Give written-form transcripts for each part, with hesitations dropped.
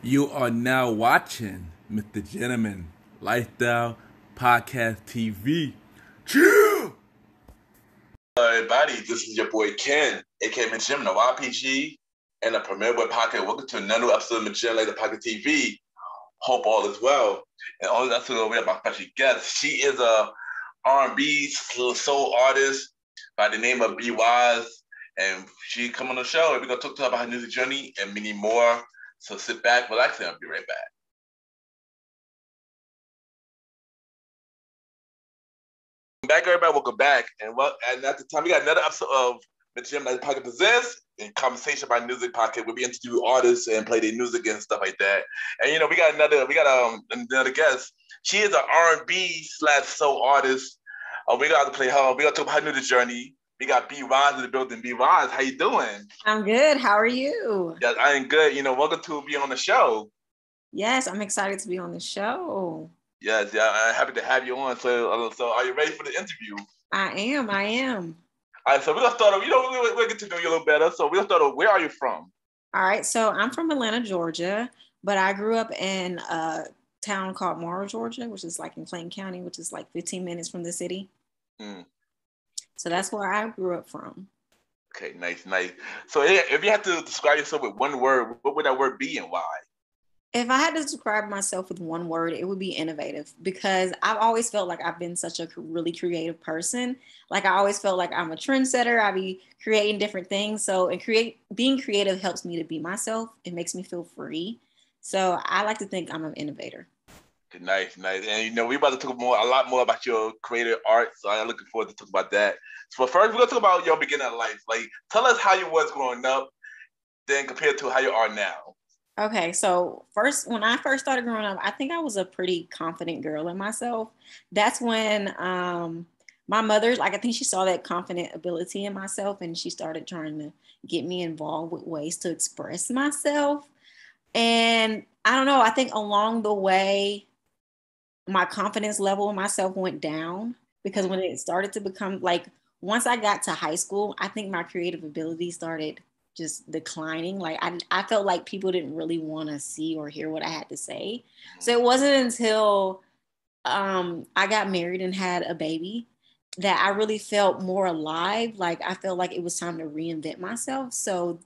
You are now watching MrGentleman Lifestyle Podcast TV. Chill! Hello everybody, this is your boy Ken, aka MrGentleman, the YPG, and the Premier Boy Podcast. Welcome to another episode of MrGentleman Lifestyle Podcast TV. Hope all is well. And on this episode, we have my special guest. She is a R&B soul artist by the name of bwize, and she come on the show, and we're gonna talk to her about her music journey and many more. So sit back, relax, and I'll be right back. Welcome back. And at the time, we got another episode of MrGentleman Podcast Presents and Conversation about Music Podcast, where we interview artists and play their music and stuff like that. And we got another guest. She is an R&B / soul artist. We got to play her. We got to talk about her music journey. We got bwize in the building. bwize, how you doing? I'm good. How are you? Yes, I am good. Welcome to be on the show. Yes, I'm excited to be on the show. Yes, yeah, I'm happy to have you on. So are you ready for the interview? I am. All right, so we're gonna start off. We'll get to know you a little better. So we're gonna start off. Where are you from? All right, so I'm from Atlanta, Georgia, but I grew up in a town called Morrow, Georgia, which is like in Clayton County, which is like 15 minutes from the city. So that's where I grew up from. Okay, nice. So if you had to describe yourself with one word, what would that word be and why? If I had to describe myself with one word, it would be innovative, because I've always felt like I've been such a really creative person. Like I always felt like I'm a trendsetter. I be creating different things. So being creative helps me to be myself. It makes me feel free. So I like to think I'm an innovator. Nice. And we're about to talk a lot more about your creative art. So I'm looking forward to talk about that. So first, we're gonna talk about your beginning of life. Like, tell us how you was growing up, then compared to how you are now. Okay, so when I first started growing up, I think I was a pretty confident girl in myself. That's when my mother, I think she saw that confident ability in myself, and she started trying to get me involved with ways to express myself. And I don't know, I think along the way, my confidence level in myself went down, because when it started to become like, once I got to high school, I think my creative ability started just declining. Like I felt like people didn't really want to see or hear what I had to say. So it wasn't until I got married and had a baby that I really felt more alive. Like I felt like it was time to reinvent myself. So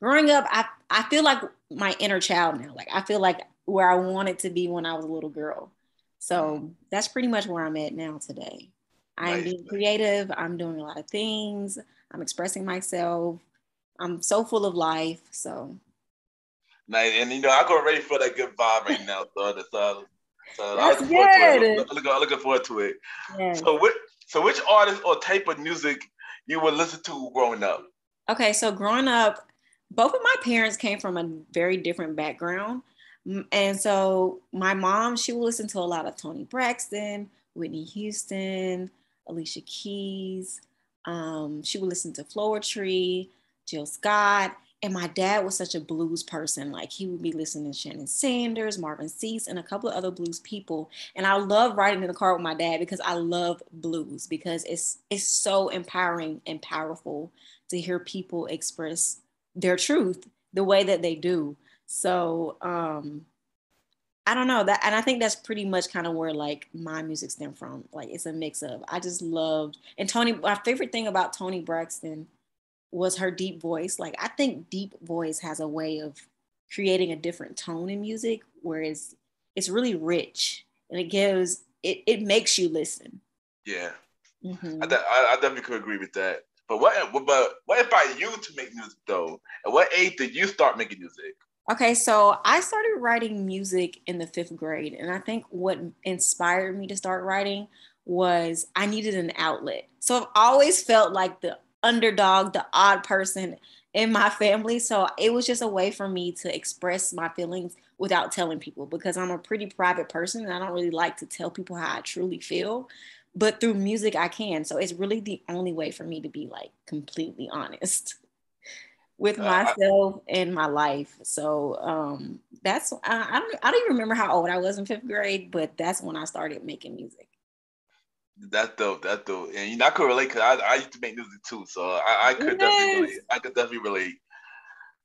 growing up, I feel like my inner child now. Like I feel like where I wanted to be when I was a little girl. So that's pretty much where I'm at now today. I am being creative. I'm doing a lot of things. I'm expressing myself. I'm so full of life. So nice. And I go ready for that good vibe right now. So that's good. Looking forward to it. Yes. So which artist or type of music you would listen to growing up? Okay, so growing up, both of my parents came from a very different background. And so my mom, she would listen to a lot of Toni Braxton, Whitney Houston, Alicia Keys. She would listen to Floetry, Jill Scott. And my dad was such a blues person. Like he would be listening to Shannon Sanders, Marvin Cease, and a couple of other blues people. And I love riding in the car with my dad because I love blues, because it's so empowering and powerful to hear people express their truth the way that they do. So I don't know that. And I think that's pretty much kind of where like my music stemmed from. Like it's a mix of, I just loved, and my favorite thing about Toni Braxton was her deep voice. Like I think deep voice has a way of creating a different tone in music, whereas it's really rich and it makes you listen. Yeah. Mm-hmm. I definitely could agree with that. But what inspired you to make music though? At what age did you start making music? Okay, so I started writing music in the 5th grade. And I think what inspired me to start writing was I needed an outlet. So I've always felt like the underdog, the odd person in my family. So it was just a way for me to express my feelings without telling people, because I'm a pretty private person and I don't really like to tell people how I truly feel. But through music, I can. So it's really the only way for me to be like completely honest with myself and my life. So that's I don't even remember how old I was in 5th grade, but that's when I started making music. That's dope. And I could relate, because I used to make music too. So I could definitely relate.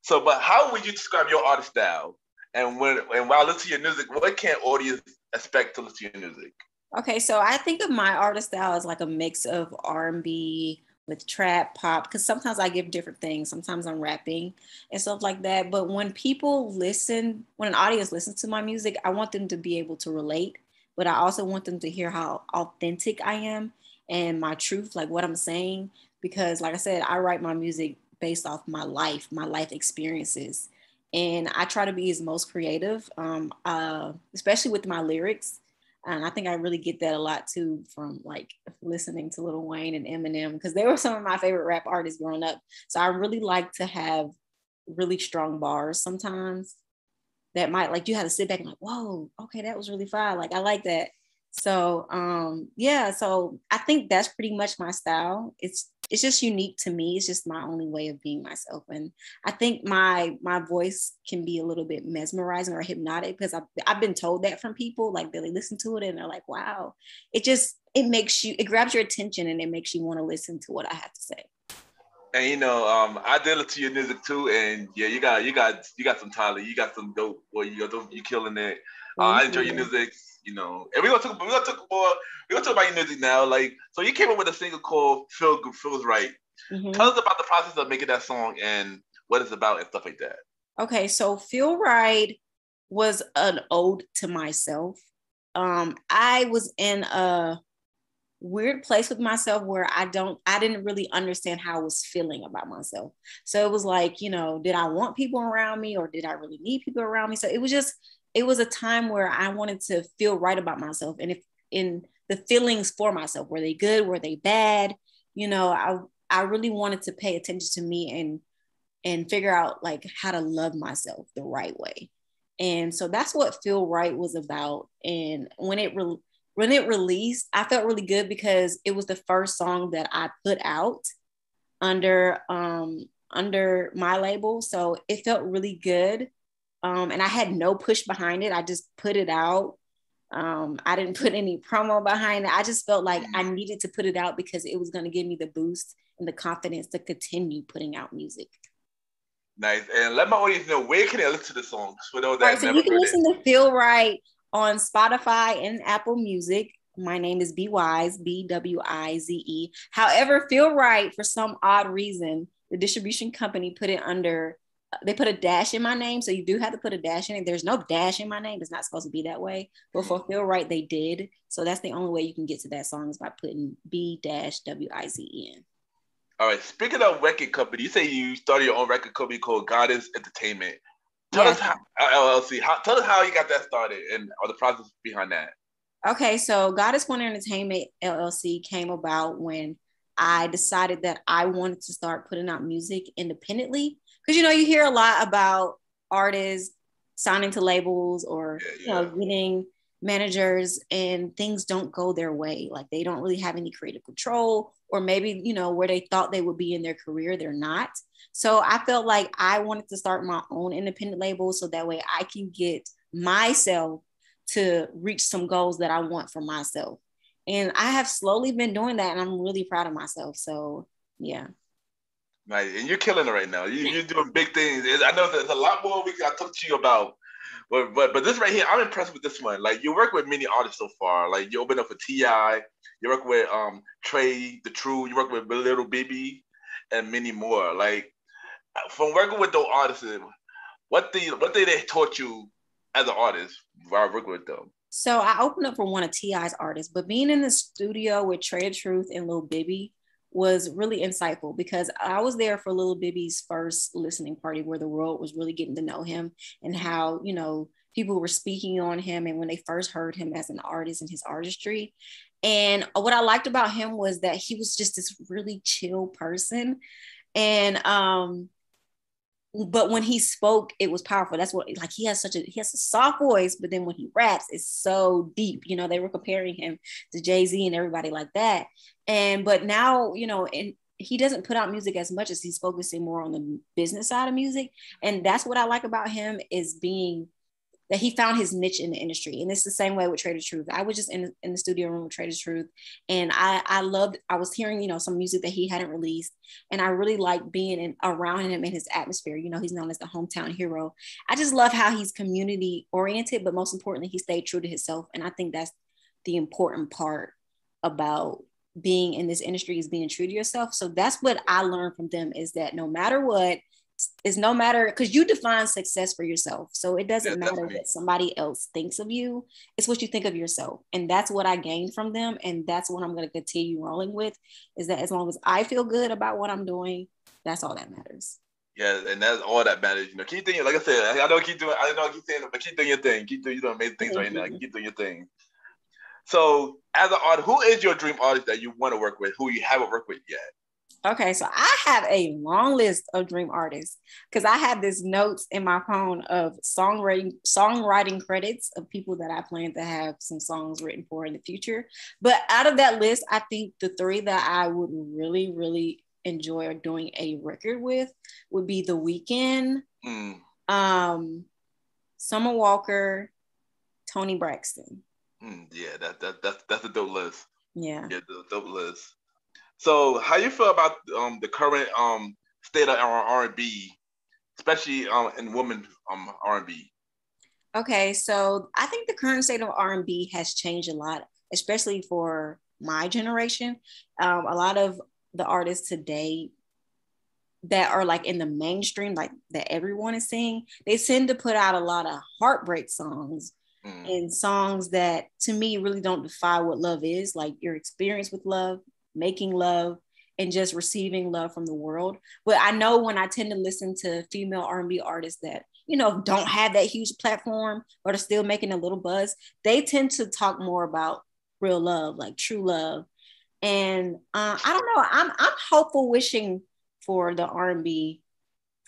So, but how would you describe your art style? And while listening to your music, what can audience expect to listen to your music? Okay, so I think of my artist style as like a mix of R&B with trap, pop, because sometimes I give different things. Sometimes I'm rapping and stuff like that. But when an audience listens to my music, I want them to be able to relate, but I also want them to hear how authentic I am and my truth, like what I'm saying. Because like I said, I write my music based off my life experiences. And I try to be as most creative, especially with my lyrics. And I think I really get that a lot too from like listening to Lil Wayne and Eminem, because they were some of my favorite rap artists growing up. So I really like to have really strong bars sometimes that might like you have to sit back and like, whoa, okay, that was really fire. Like I like that. So yeah, so I think that's pretty much my style. It's just unique to me. It's just my only way of being myself. And I think my voice can be a little bit mesmerizing or hypnotic because I've been told that from people. Like they listen to it and they're like, wow, it grabs your attention and it makes you want to listen to what I have to say. And I did listen to your music too, and yeah, you got some talent, you got some dope, boy, you killing it. I enjoy your music, and we're gonna talk about your music now. Like, so you came up with a single called "Feels Right." Mm-hmm. Tell us about the process of making that song and what it's about and stuff like that. Okay, so "Feel Right" was an ode to myself. I was in a weird place with myself where I didn't really understand how I was feeling about myself. So it was like, did I want people around me or did I really need people around me? So it was a time where I wanted to feel right about myself. And if in the feelings for myself, were they good? Were they bad? I really wanted to pay attention to me and figure out like how to love myself the right way. And so that's what Feel Right was about. And when it released, I felt really good because it was the first song that I put out under my label. So it felt really good. And I had no push behind it. I just put it out. I didn't put any promo behind it. I just felt like I needed to put it out because it was going to give me the boost and the confidence to continue putting out music. Nice. And let my audience know, where can they listen to the song? For those that so you can listen to Feel Right on Spotify and Apple Music. My name is bwize, bwize. However, Feel Right, for some odd reason, the distribution company they put a dash in my name. So you do have to put a dash in it. There's no dash in my name. It's not supposed to be that way. But for Feel Right, they did. So that's the only way you can get to that song is by putting B-WIZEN. All right. Speaking of record company, you say you started your own record company called Goddess Entertainment. Tell us how LLC. Tell us how you got that started and or the process behind that. Okay, so Goddess Entertainment LLC came about when I decided that I wanted to start putting out music independently. Because you hear a lot about artists signing to labels or getting managers and things don't go their way. Like they don't really have any creative control, or maybe where they thought they would be in their career, they're not. So I felt like I wanted to start my own independent label so that way I can get myself to reach some goals that I want for myself. And I have slowly been doing that and I'm really proud of myself. So yeah. Right. And you're killing it right now. You're doing big things. I know there's a lot more we can talk to you about. But this right here, I'm impressed with this one. Like you work with many artists so far. Like you open up for T.I., you work with Trey, The True, you work with Little Baby, and many more. Like from working with those artists, what did they taught you as an artist while working with them? So I opened up for one of T.I.'s artists, but being in the studio with Trey The Truth and Lil Bibby was really insightful because I was there for Lil Bibby's first listening party where the world was really getting to know him and how, people were speaking on him and when they first heard him as an artist and his artistry. And what I liked about him was that he was just this really chill person. And but when he spoke, it was powerful. That's what, like, he has a soft voice, but then when he raps, it's so deep. They were comparing him to Jay-Z and everybody like that. But now, and he doesn't put out music as much as he's focusing more on the business side of music. And that's what I like about him is being that he found his niche in the industry. And it's the same way with Trader Truth. I was just in the studio room with Trader Truth, and I was hearing, you know, some music that he hadn't released. And I really like being around him in his atmosphere. You know, he's known as the hometown hero. I just love how he's community oriented, but most importantly, he stayed true to himself. And I think that's the important part about being in this industry, is being true to yourself. So that's what I learned from them, is that no matter what, because you define success for yourself. So it doesn't matter what somebody else thinks of you. It's what you think of yourself. And that's what I gained from them. And that's what I'm going to continue rolling with, is that as long as I feel good about what I'm doing, that's all that matters. Yeah, and that's all that matters. You know, keep doing, like I said, I keep saying it, but keep doing your thing. Keep doing, amazing things right now. Keep doing your thing. So as an artist, who is your dream artist that you want to work with, who you haven't worked with yet? Okay, so I have a long list of dream artists, because I have this notes in my phone of songwriting credits of people that I plan to have some songs written for in the future. But out of that list, I think the three that I would really, really enjoy doing a record with would be The Weeknd, Summer Walker, Toni Braxton. Yeah, that's a dope list. Yeah, the dope list. So, how you feel about the current state of R&B, especially in women R&B? Okay, so I think the current state of R&B has changed a lot, especially for my generation. A lot of the artists today that are like in the mainstream, like that everyone is singing, they tend to put out a lot of heartbreak songs and songs that, to me, really don't define what love is, like your experience with love, making love, and just receiving love from the world. But I know when I tend to listen to female R&B artists that, you know, don't have that huge platform but are still making a little buzz, they tend to talk more about real love, like true love. And I don't know, I'm hopeful, wishing for the R&B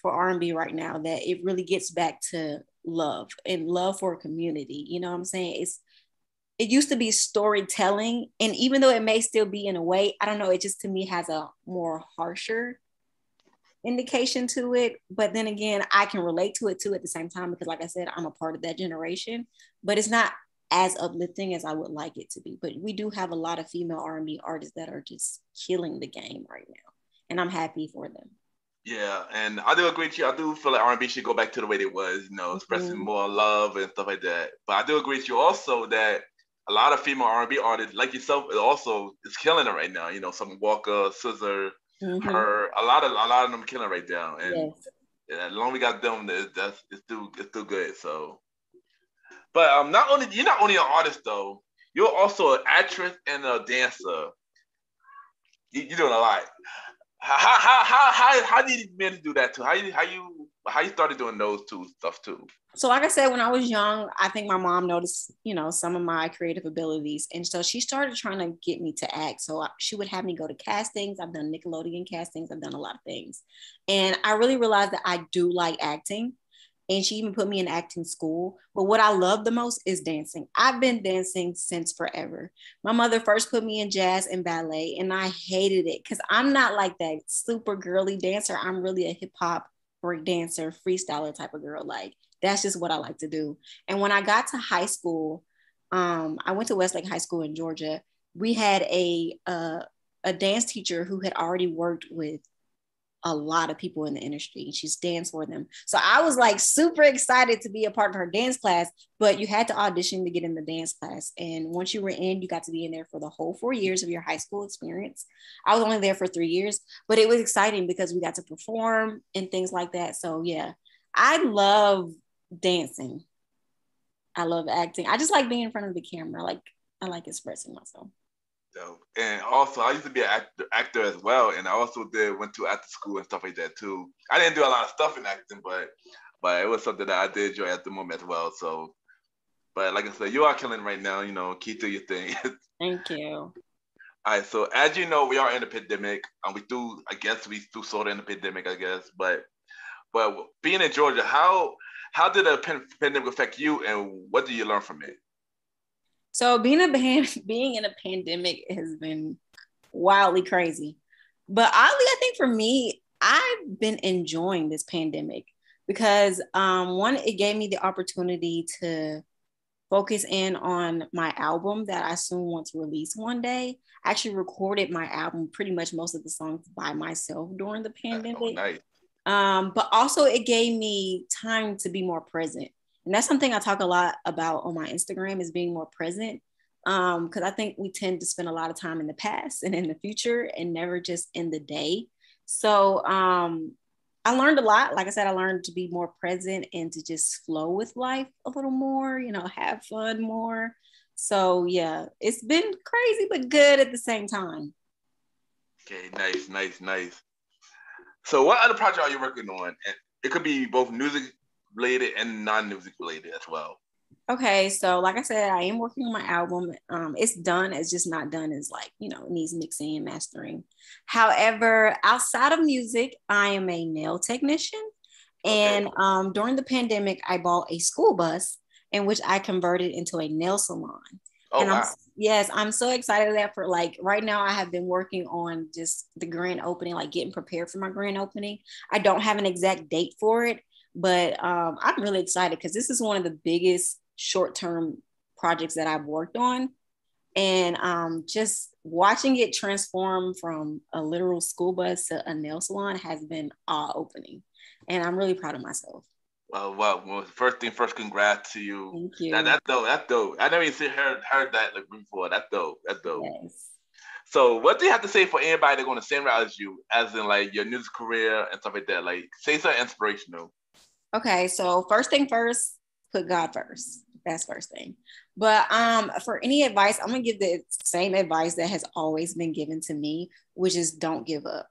right now, that it really gets back to love and love for a community. You know what I'm saying? It used to be storytelling, and even though it may still be in a way, I don't know, it just to me has a more harsher indication to it. But then again, I can relate to it too at the same time, because like I said, I'm a part of that generation, but it's not as uplifting as I would like it to be. But we do have a lot of female R&B artists that are just killing the game right now, and I'm happy for them. Yeah, and I do agree with you. I do feel like R&B should go back to the way it was, you know, expressing more love and stuff like that. But I do agree with you also that a lot of female R&B artists like yourself is killing it right now. You know, some Walker, Scissor, her, a lot of them killing right now. And as long as we got them, it's still good. So, but you're not only an artist though, you're also an actress and a dancer. You're doing a lot. How did you manage to do that too? How you started doing those two stuff too? So like I said, when I was young, I think my mom noticed, you know, some of my creative abilities. And so she started trying to get me to act. So she would have me go to castings. I've done Nickelodeon castings. I've done a lot of things. And I really realized that I do like acting. And she even put me in acting school. But what I love the most is dancing. I've been dancing since forever. My mother first put me in jazz and ballet, and I hated it because I'm not like that super girly dancer. I'm really a hip hop break dancer, freestyler type of girl. Like, that's just what I like to do. And when I got to high school, I went to Westlake High School in Georgia. We had a dance teacher who had already worked with a lot of people in the industry. She's danced for them. So I was like super excited to be a part of her dance class, but you had to audition to get in the dance class. And once you were in, you got to be in there for the whole 4 years of your high school experience. I was only there for 3 years, but it was exciting because we got to perform and things like that. So yeah, I love dancing. I love acting. I just like being in front of the camera. Like, I like expressing myself. And also, I used to be an actor as well, and I also went to acting school and stuff like that too. I didn't do a lot of stuff in acting, but it was something that I did enjoy at the moment as well. So, but like I said, you are killing right now. You know, keep doing your thing. Thank you. All right, so as you know, we are in a pandemic, and we through sort of in the pandemic, I guess. But being in Georgia, how did the pandemic affect you, and what did you learn from it? So being in a pandemic has been wildly crazy. But oddly, I think for me, I've been enjoying this pandemic. because one, it gave me the opportunity to focus in on my album that I soon want to release one day. I actually recorded my album, pretty much most of the songs by myself during the pandemic. Oh, nice. But also it gave me time to be more present. And that's something I talk a lot about on my Instagram, is being more present. Because I think we tend to spend a lot of time in the past and in the future and never just in the day. So I learned a lot. Like I said, I learned to be more present and to just flow with life a little more, have fun more. So yeah, it's been crazy, but good at the same time. Okay, nice. So what other project are you working on? And it could be both music related and non-music related as well. Okay, so like I said, I am working on my album. It's done. It's just not done as it needs mixing and mastering. However, outside of music, I am a nail technician. And during the pandemic, I bought a school bus in which I converted into a nail salon. Oh, and wow. I'm so excited that for right now I have been working on just the grand opening, getting prepared for my grand opening. I don't have an exact date for it, but I'm really excited because this is one of the biggest short-term projects that I've worked on. And just watching it transform from a literal school bus to a nail salon has been eye-opening. And I'm really proud of myself. Well, first thing first, congrats to you. Thank you. That's dope. I never even heard that before. That's dope. Yes. So what do you have to say for anybody that's going the same route as you, as in your music career and stuff like that? Say something inspirational. Okay, so first thing first, put God first. That's first thing. But for any advice, I'm gonna give the same advice that has always been given to me, which is don't give up.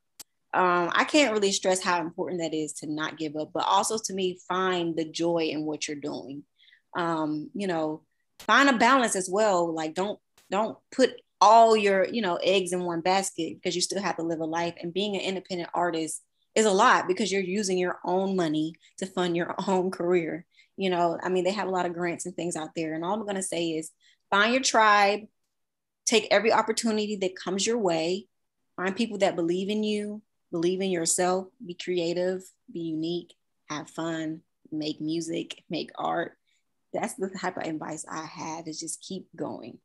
I can't really stress how important that is to not give up, but also to me, find the joy in what you're doing. Find a balance as well. Don't put all your eggs in one basket, because you still have to live a life. And being an independent artist is a lot, because you're using your own money to fund your own career. They have a lot of grants and things out there. And all I'm going to say is find your tribe, take every opportunity that comes your way, find people that believe in you, believe in yourself, be creative, be unique, have fun, make music, make art. That's the type of advice I have, is just keep going.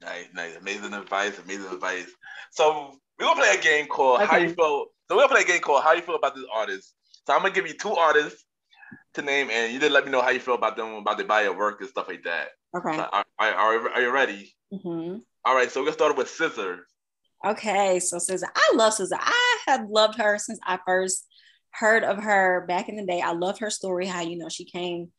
Nice. Amazing advice. So we're going to play a game called How You Feel. So we're going to play a game called How You Feel About This Artist. So I'm going to give you two artists to name, and you just let me know how you feel about them, about their body of work and stuff like that. Okay. So, are you ready? Mm-hmm. All right, so we're gonna start with SZA. Okay, so SZA, I love SZA. I have loved her since I first heard of her back in the day. I love her story, how she came.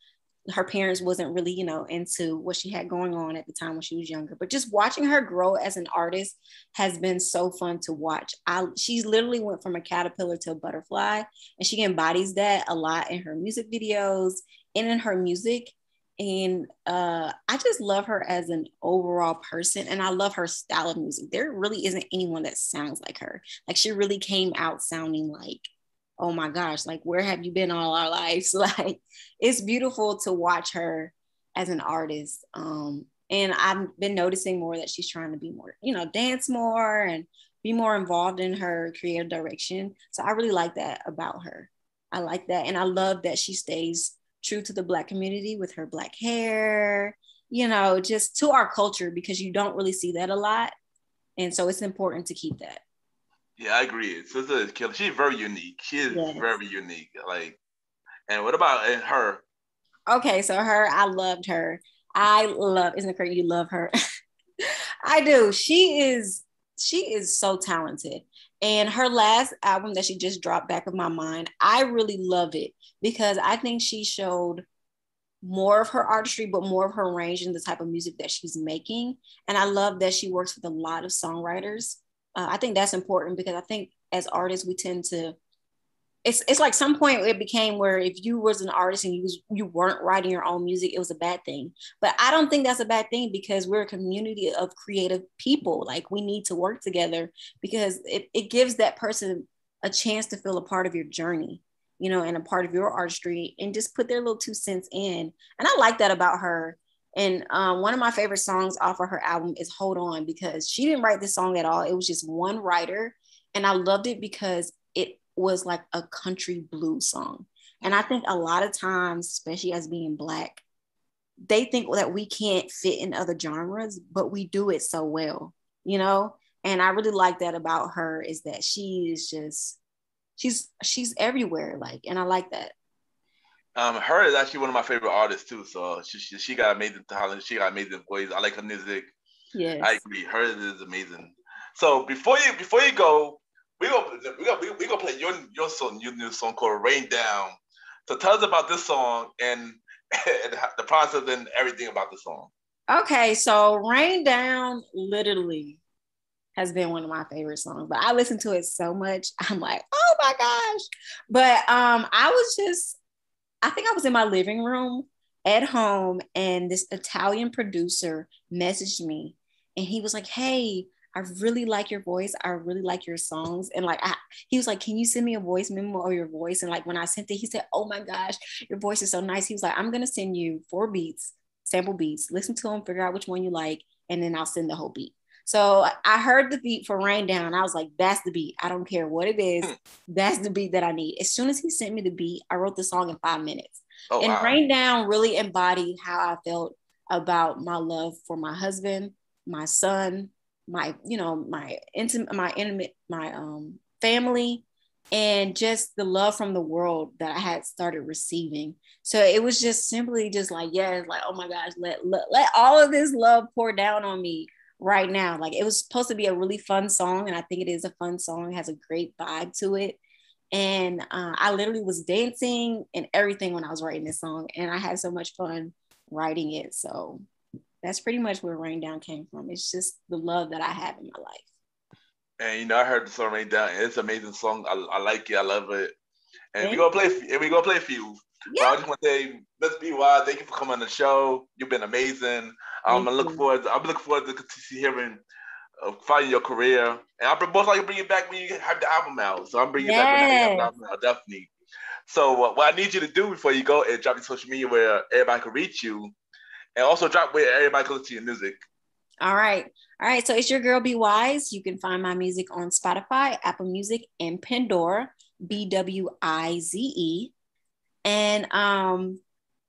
Her parents wasn't really, into what she had going on at the time when she was younger. But just watching her grow as an artist has been so fun to watch. She's literally went from a caterpillar to a butterfly, and she embodies that a lot in her music videos and in her music. And I just love her as an overall person, and I love her style of music. There really isn't anyone that sounds like her. She really came out sounding like, oh my gosh, where have you been all our lives? It's beautiful to watch her as an artist. And I've been noticing more that she's trying to be more, dance more and be more involved in her creative direction. So I really like that about her. I like that. And I love that she stays true to the Black community with her Black hair, just to our culture, because you don't really see that a lot. And so it's important to keep that. Yeah, I agree. SZA is killer. She's very unique. She is very unique. And what about her? Okay, so her, I loved her. Isn't it crazy you love her? I do. She is so talented. And her last album that she just dropped, Back of My Mind, I really love it, because I think she showed more of her artistry, but more of her range in the type of music that she's making. And I love that she works with a lot of songwriters. I think that's important, because I think as artists, we tend to, it's like some point it became where if you was an artist and you weren't writing your own music, it was a bad thing. But I don't think that's a bad thing, because we're a community of creative people. We need to work together, because it gives that person a chance to feel a part of your journey, and a part of your artistry, and just put their little 2 cents in. And I like that about her. And one of my favorite songs off of her album is Hold On, because she didn't write this song at all. It was just one writer. And I loved it because it was like a country blues song. And I think a lot of times, especially as being Black, they think that we can't fit in other genres, but we do it so well, you know? And I really like that about her, is that she is just, she's everywhere. Like, and I like that. Her is actually one of my favorite artists too. So she got amazing talent. She got amazing voice. I like her music. Yes. I agree. Hers is amazing. So before you go, we gonna play your song, your new song called "Rain Down." So tell us about this song and the process and everything about the song. Okay, so "Rain Down" literally has been one of my favorite songs, but I listen to it so much, I'm like, oh my gosh. But I think I was in my living room at home, and this Italian producer messaged me, and he was like, hey, I really like your voice. I really like your songs. And like, he was like, can you send me a voice memo of your voice? And like, when I sent it, he said, oh my gosh, your voice is so nice. He was like, I'm going to send you 4 beats, sample beats, listen to them, figure out which one you like, and then I'll send the whole beat. So I heard the beat for "Rain Down." I was like, that's the beat. I don't care what it is. That's the beat that I need. As soon as he sent me the beat, I wrote the song in 5 minutes. Oh, and wow. "Rain Down" really embodied how I felt about my love for my husband, my son, my family, and just the love from the world that I had started receiving. So it was just simply just like, yeah, like, oh my gosh, let all of this love pour down on me right now. Like, it was supposed to be a really fun song, and I think it is a fun song. It has a great vibe to it. And I literally was dancing and everything when I was writing this song, and I had so much fun writing it. So that's pretty much where "Rain Down" came from. It's just the love that I have in my life. And I heard the song "Rain Down." It's an amazing song. I like it. I love it. And Thank we're gonna play for you. Yeah. But I just want to say, Miss bwize, thank you for coming on the show. You've been amazing. I'm looking forward to hearing finding your career. And I'm most likely bring it back when you have the album out. So I'm bringing it back when you have the album out, definitely. So what I need you to do before you go is drop your social media where everybody can reach you, and also drop where everybody can listen to your music. All right. So it's your girl bwize. You can find my music on Spotify, Apple Music, and Pandora. bwize. And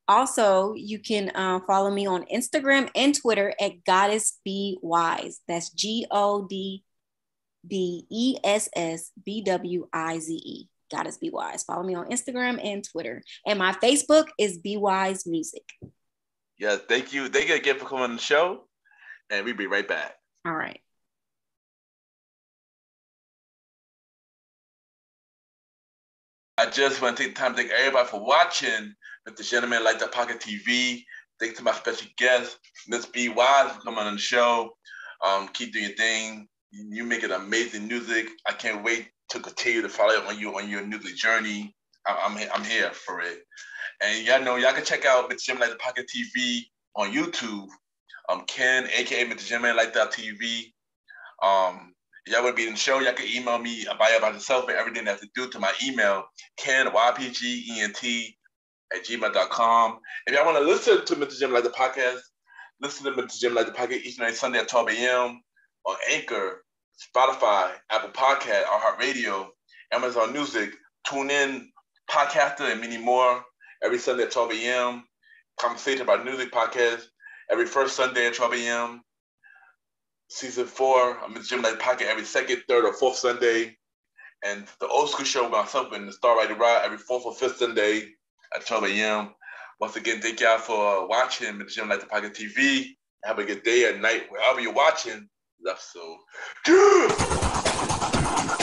also you can follow me on Instagram and Twitter at Goddess bwize. That's GODDESSBWIZE. Goddess bwize. Follow me on Instagram and Twitter. And my Facebook is bwize music. Yeah, thank you. Thank you again for coming on the show. And we'll be right back. All right. I just want to take the time to thank everybody for watching MrGentleman Like That Pocket TV. Thanks to my special guest, Miss bwize, for coming on the show. Keep doing your thing. You making amazing music. I can't wait to continue to follow up on your music journey. I'm here for it. And y'all can check out MrGentleman Like That Pocket TV on YouTube. Ken, aka MrGentleman Like That TV. Y'all would be in the show, y'all can email me about yourself and everything that to do to my email, KenYPGENT@gmail.com. If y'all want to listen to MrGentleman Like the podcast, listen to MrGentleman Like the podcast each night Sunday at 12 a.m. on Anchor, Spotify, Apple Podcast, iHeartRadio, Amazon Music, TuneIn, Podcaster, and many more. Every Sunday at 12 a.m. Conversation about music podcast every first Sunday at 12 a.m. Season 4, I'm in the gym like pocket every second, third, or fourth Sunday. And the old school show with myself and the Star Rider Ride every fourth or fifth Sunday at 12 a.m. Once again, thank y'all for watching the Gym Like the Pocket TV. Have a good day or night, wherever you're watching this episode.